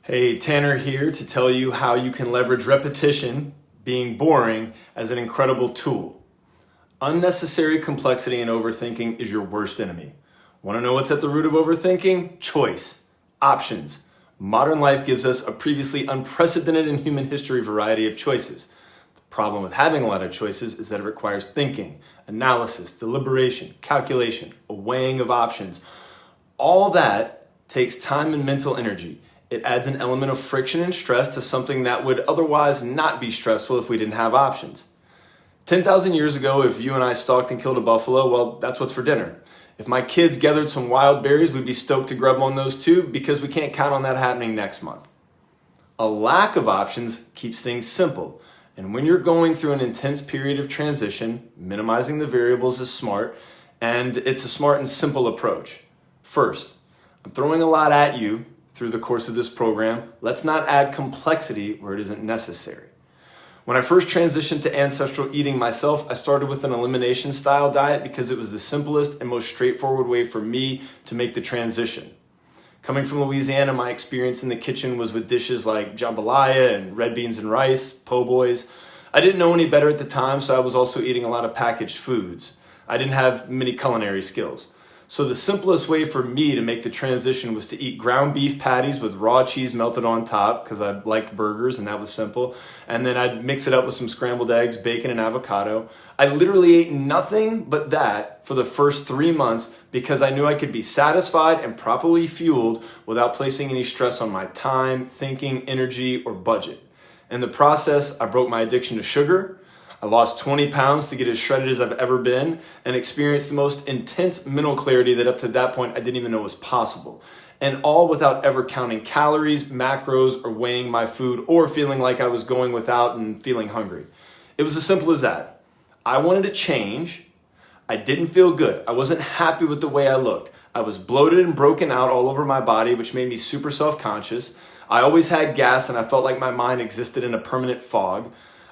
Hey, Tanner here to tell you how you can leverage repetition, being boring, as an incredible tool. Unnecessary complexity and overthinking is your worst enemy. Want to know what's at the root of overthinking? Choice, options. Modern life gives us a previously unprecedented in human history variety of choices. The problem with having a lot of choices is that it requires thinking, analysis, deliberation, calculation, a weighing of options. All that takes time and mental energy. It adds an element of friction and stress to something that would otherwise not be stressful if we didn't have options. 10,000 years ago, if you and I stalked and killed a buffalo, well, that's what's for dinner. If my kids gathered some wild berries, we'd be stoked to grub on those too, because we can't count on that happening next month. A lack of options keeps things simple. And when you're going through an intense period of transition, minimizing the variables is smart, and it's a smart and simple approach. First, I'm throwing a lot at you through the course of this program. Let's not add complexity where it isn't necessary. When I first transitioned to ancestral eating myself, I started with an elimination style diet because it was the simplest and most straightforward way for me to make the transition. Coming from Louisiana, my experience in the kitchen was with dishes like jambalaya and red beans and rice, po' boys. I didn't know any better at the time, so I was also eating a lot of packaged foods. I didn't have many culinary skills. So the simplest way for me to make the transition was to eat ground beef patties with raw cheese melted on top because I liked burgers and that was simple. And then I'd mix it up with some scrambled eggs, bacon, and avocado. I literally ate nothing but that for the first 3 months because I knew I could be satisfied and properly fueled without placing any stress on my time, thinking, energy, or budget. In the process, I broke my addiction to sugar. I lost 20 pounds to get as shredded as I've ever been and experienced the most intense mental clarity that up to that point I didn't even know was possible. And all without ever counting calories, macros, or weighing my food or feeling like I was going without and feeling hungry. It was as simple as that. I wanted to change. I didn't feel good. I wasn't happy with the way I looked. I was bloated and broken out all over my body, which made me super self-conscious. I always had gas and I felt like my mind existed in a permanent fog.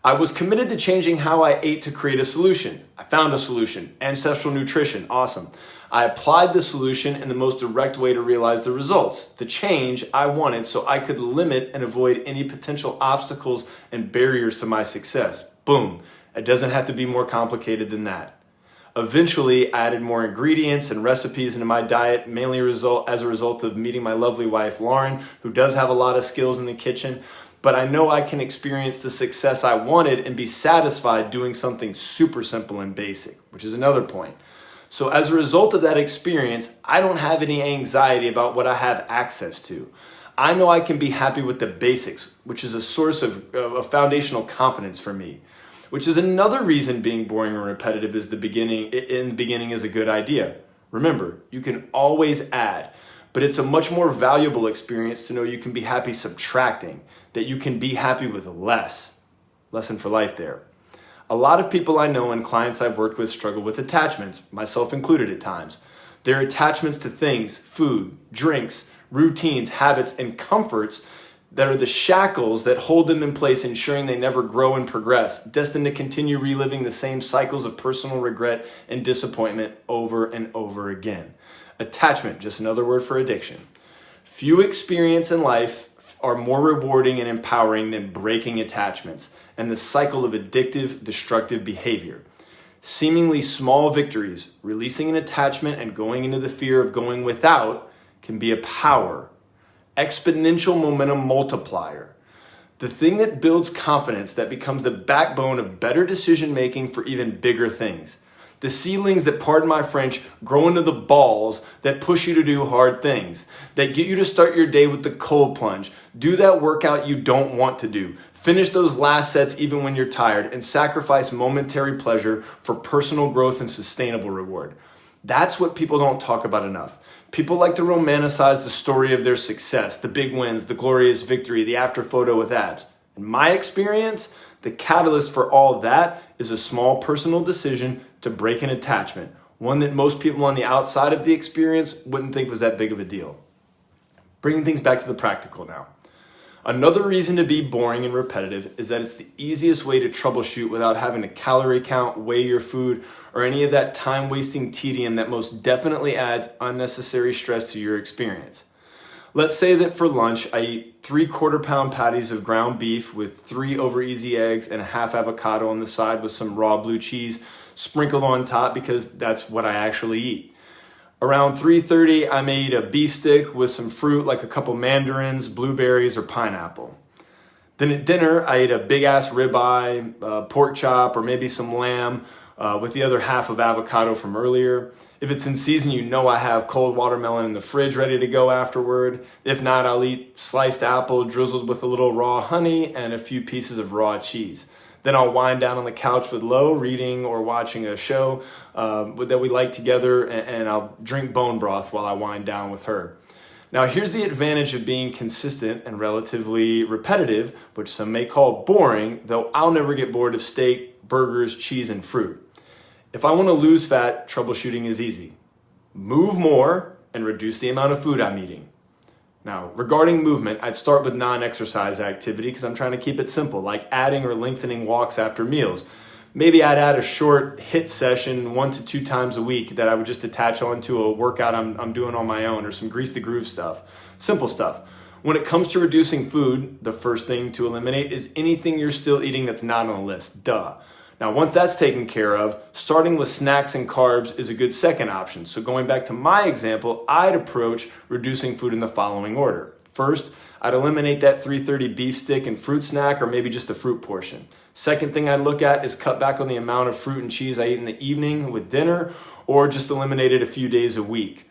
I was committed to changing how I ate to create a solution. I found a solution, ancestral nutrition, awesome. I applied the solution in the most direct way to realize the results, the change I wanted so I could limit and avoid any potential obstacles and barriers to my success. Boom, it doesn't have to be more complicated than that. Eventually, I added more ingredients and recipes into my diet, mainly as a result of meeting my lovely wife, Lauren, who does have a lot of skills in the kitchen. But I know I can experience the success I wanted and be satisfied doing something super simple and basic, which is another point. So as a result of that experience, I don't have any anxiety about what I have access to. I know I can be happy with the basics, which is a source of foundational confidence for me, which is another reason being boring and repetitive in the beginning is a good idea. Remember, you can always add, but it's a much more valuable experience to know you can be happy subtracting, that you can be happy with less. Lesson for life there. A lot of people I know and clients I've worked with struggle with attachments, myself included at times. Their attachments to things, food, drinks, routines, habits, and comforts that are the shackles that hold them in place, ensuring they never grow and progress, destined to continue reliving the same cycles of personal regret and disappointment over and over again. Attachment, just another word for addiction. Few experiences in life are more rewarding and empowering than breaking attachments and the cycle of addictive, destructive behavior. Seemingly small victories, releasing an attachment and going into the fear of going without, can be a power, exponential momentum multiplier. The thing that builds confidence that becomes the backbone of better decision making for even bigger things. The seedlings that, pardon my French, grow into the balls that push you to do hard things, that get you to start your day with the cold plunge, do that workout you don't want to do, finish those last sets even when you're tired, and sacrifice momentary pleasure for personal growth and sustainable reward. That's what people don't talk about enough. People like to romanticize the story of their success, the big wins, the glorious victory, the after photo with abs. In my experience, the catalyst for all that is a small personal decision to break an attachment, one that most people on the outside of the experience wouldn't think was that big of a deal. Bringing things back to the practical now. Another reason to be boring and repetitive is that it's the easiest way to troubleshoot without having to calorie count, weigh your food, or any of that time-wasting tedium that most definitely adds unnecessary stress to your experience. Let's say that for lunch, I eat 3/4 pound patties of ground beef with 3 over easy eggs and a half avocado on the side with some raw blue cheese sprinkled on top because that's what I actually eat. Around 3:30, I may eat a beef stick with some fruit like a couple mandarins, blueberries, or pineapple. Then at dinner, I eat a big ass ribeye, pork chop, or maybe some lamb with the other half of avocado from earlier. If it's in season, you know I have cold watermelon in the fridge ready to go afterward. If not, I'll eat sliced apple drizzled with a little raw honey and a few pieces of raw cheese. Then I'll wind down on the couch with Lo, reading or watching a show that we like together, and I'll drink bone broth while I wind down with her. Now, here's the advantage of being consistent and relatively repetitive, which some may call boring, though I'll never get bored of steak, burgers, cheese, and fruit. If I want to lose fat, troubleshooting is easy. Move more and reduce the amount of food I'm eating. Now, regarding movement, I'd start with non-exercise activity because I'm trying to keep it simple, like adding or lengthening walks after meals. Maybe I'd add a short HIIT session 1 to 2 times a week that I would just attach onto a workout I'm doing on my own, or some grease the groove stuff. Simple stuff. When it comes to reducing food, the first thing to eliminate is anything you're still eating that's not on the list. Duh. Now, once that's taken care of, starting with snacks and carbs is a good second option. So going back to my example, I'd approach reducing food in the following order. First, I'd eliminate that 330 beef stick and fruit snack, or maybe just a fruit portion. Second thing I'd look at is cut back on the amount of fruit and cheese I eat in the evening with dinner, or just eliminate it a few days a week.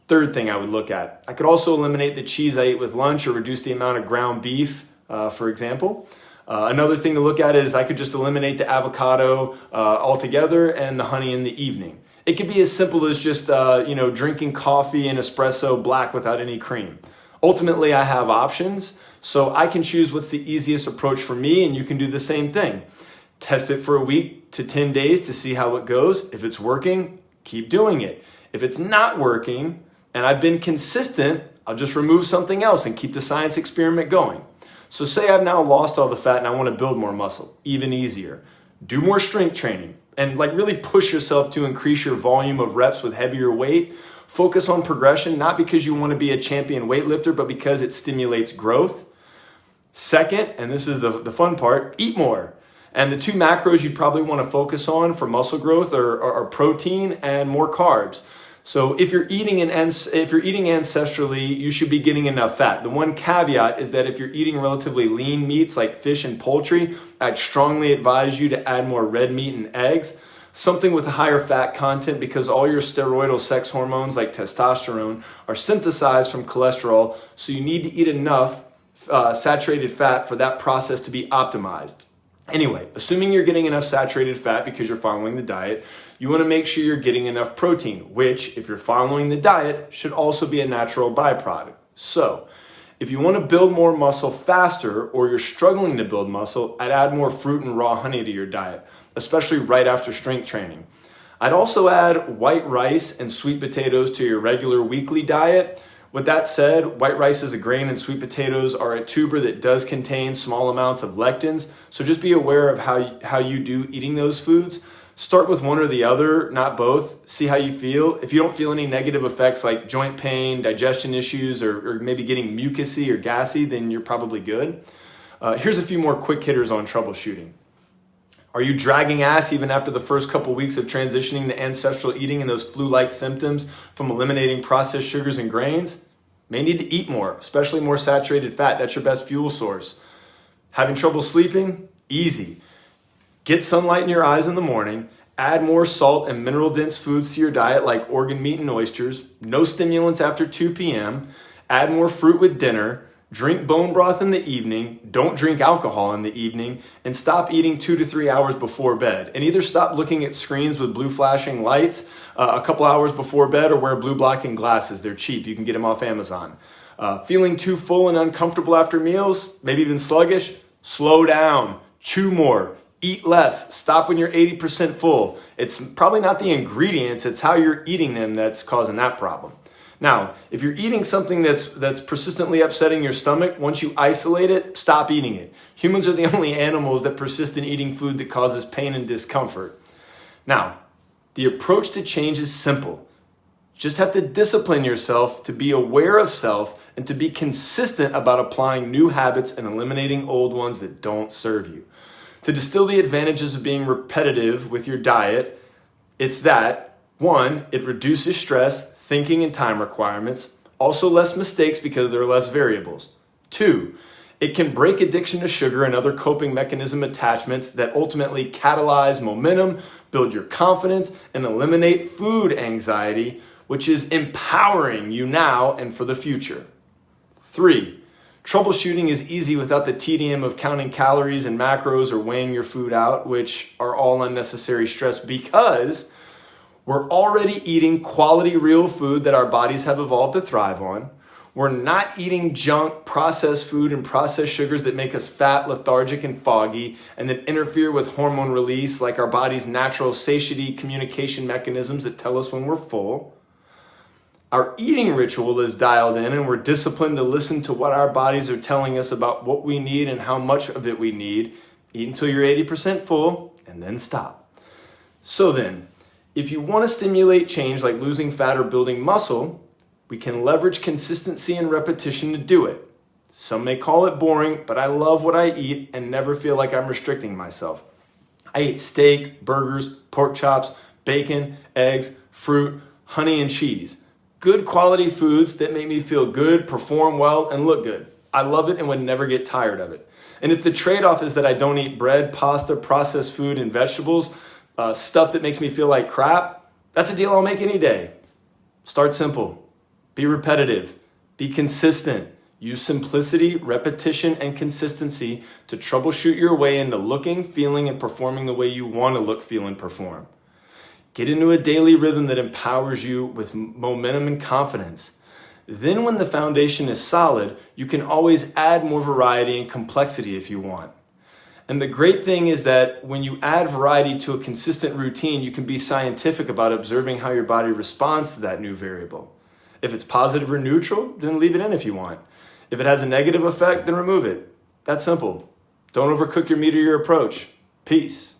Third thing I would look at, I could also eliminate the cheese I eat with lunch or reduce the amount of ground beef, for example. Another thing to look at is I could just eliminate the avocado altogether and the honey in the evening. It could be as simple as just drinking coffee and espresso black without any cream. Ultimately, I have options, so I can choose what's the easiest approach for me, and you can do the same thing. Test it for a week to 10 days to see how it goes. If it's working, keep doing it. If it's not working and I've been consistent, I'll just remove something else and keep the science experiment going. So say I've now lost all the fat and I want to build more muscle, even easier. Do more strength training and really push yourself to increase your volume of reps with heavier weight. Focus on progression, not because you want to be a champion weightlifter, but because it stimulates growth. Second, and this is the fun part, eat more. And the 2 macros you'd probably want to focus on for muscle growth are protein and more carbs. So if you're eating ancestrally, you should be getting enough fat. The one caveat is that if you're eating relatively lean meats like fish and poultry, I'd strongly advise you to add more red meat and eggs, something with a higher fat content, because all your steroidal sex hormones like testosterone are synthesized from cholesterol, so you need to eat enough saturated fat for that process to be optimized. Anyway, assuming you're getting enough saturated fat because you're following the diet, you want to make sure you're getting enough protein, which, if you're following the diet, should also be a natural byproduct. So, if you want to build more muscle faster, or you're struggling to build muscle, I'd add more fruit and raw honey to your diet, especially right after strength training. I'd also add white rice and sweet potatoes to your regular weekly diet. With that said, white rice is a grain and sweet potatoes are a tuber that does contain small amounts of lectins, so just be aware of how you do eating those foods. Start with one or the other, not both. See how you feel. If you don't feel any negative effects like joint pain, digestion issues, or maybe getting mucousy or gassy, then you're probably good. Here's a few more quick hitters on troubleshooting. Are you dragging ass even after the first couple weeks of transitioning to ancestral eating and those flu-like symptoms from eliminating processed sugars and grains? May need to eat more, especially more saturated fat. That's your best fuel source. Having trouble sleeping? Easy. Get sunlight in your eyes in the morning. Add more salt and mineral-dense foods to your diet like organ meat and oysters. No stimulants after 2 p.m. Add more fruit with dinner. Drink bone broth in the evening, don't drink alcohol in the evening, and stop eating 2 to 3 hours before bed. And either stop looking at screens with blue flashing lights a couple hours before bed, or wear blue blocking glasses. They're cheap. You can get them off Amazon. Feeling too full and uncomfortable after meals, maybe even sluggish? Slow down. Chew more. Eat less. Stop when you're 80% full. It's probably not the ingredients, it's how you're eating them that's causing that problem. Now, if you're eating something that's persistently upsetting your stomach, once you isolate it, stop eating it. Humans are the only animals that persist in eating food that causes pain and discomfort. Now, the approach to change is simple. You just have to discipline yourself to be aware of self and to be consistent about applying new habits and eliminating old ones that don't serve you. To distill the advantages of being repetitive with your diet, it's that, 1, it reduces stress, thinking, and time requirements, also less mistakes because there are less variables. 2, it can break addiction to sugar and other coping mechanism attachments that ultimately catalyze momentum, build your confidence, and eliminate food anxiety, which is empowering you now and for the future. 3, troubleshooting is easy without the tedium of counting calories and macros or weighing your food out, which are all unnecessary stress because we're already eating quality real food that our bodies have evolved to thrive on. We're not eating junk, processed food, and processed sugars that make us fat, lethargic, and foggy, and that interfere with hormone release like our body's natural satiety communication mechanisms that tell us when we're full. Our eating ritual is dialed in, and we're disciplined to listen to what our bodies are telling us about what we need and how much of it we need. Eat until you're 80% full, and then stop. So then, if you want to stimulate change like losing fat or building muscle, we can leverage consistency and repetition to do it. Some may call it boring, but I love what I eat and never feel like I'm restricting myself. I eat steak, burgers, pork chops, bacon, eggs, fruit, honey, and cheese. Good quality foods that make me feel good, perform well, and look good. I love it and would never get tired of it. And if the trade-off is that I don't eat bread, pasta, processed food, and vegetables, stuff that makes me feel like crap, that's a deal I'll make any day. Start simple. Be repetitive, be consistent, use simplicity, repetition, and consistency to troubleshoot your way into looking, feeling, and performing the way you want to look, feel, and perform. Get into a daily rhythm that empowers you with momentum and confidence. Then when the foundation is solid, you can always add more variety and complexity if you want. And the great thing is that when you add variety to a consistent routine, you can be scientific about observing how your body responds to that new variable. If it's positive or neutral, then leave it in if you want. If it has a negative effect, then remove it. That's simple. Don't overcook your meat or your approach. Peace.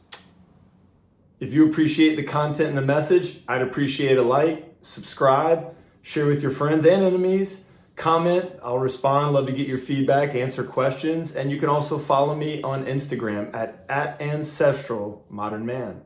If you appreciate the content and the message, I'd appreciate a like, subscribe, share with your friends and enemies, comment. I'll respond. Love to get your feedback, answer questions. And you can also follow me on Instagram at @AncestralModernMan.